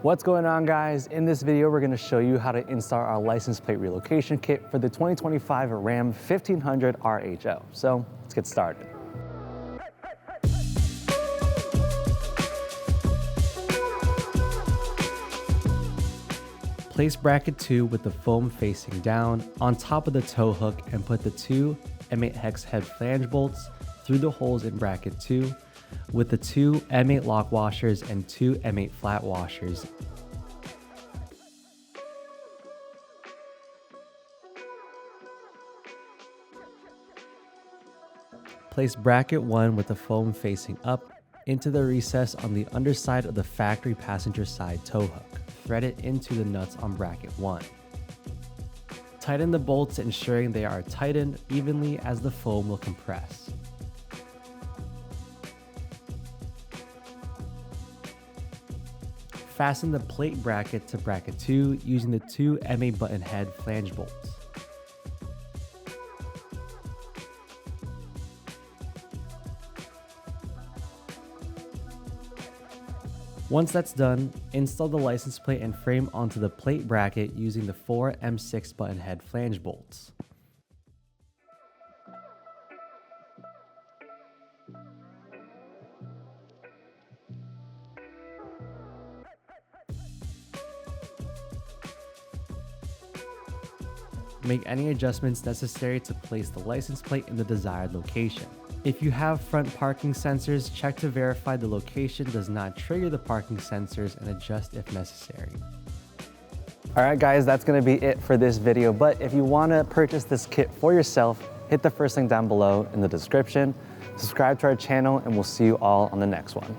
What's going on, guys? In this video, we're going to show you how to install our license plate relocation kit for the 2025 Ram 1500 RHO. So let's get started. Place bracket 2 with the foam facing down on top of the tow hook and put the two M8 hex head flange bolts through the holes in bracket 2 with the two M8 lock washers and two M8 flat washers. Place bracket 1 with the foam facing up into the recess on the underside of the factory passenger side tow hook. Thread it into the nuts on bracket 1. Tighten the bolts, ensuring they are tightened evenly as the foam will compress. Fasten the plate bracket to bracket 2 using the two M8 button head flange bolts. Once that's done, install the license plate and frame onto the plate bracket using the four M6 button head flange bolts. Make any adjustments necessary to place the license plate in the desired location. If you have front parking sensors, check to verify the location does not trigger the parking sensors and adjust if necessary. All right, guys, that's gonna be it for this video. But if you wanna purchase this kit for yourself, hit the first link down below in the description. Subscribe to our channel and we'll see you all on the next one.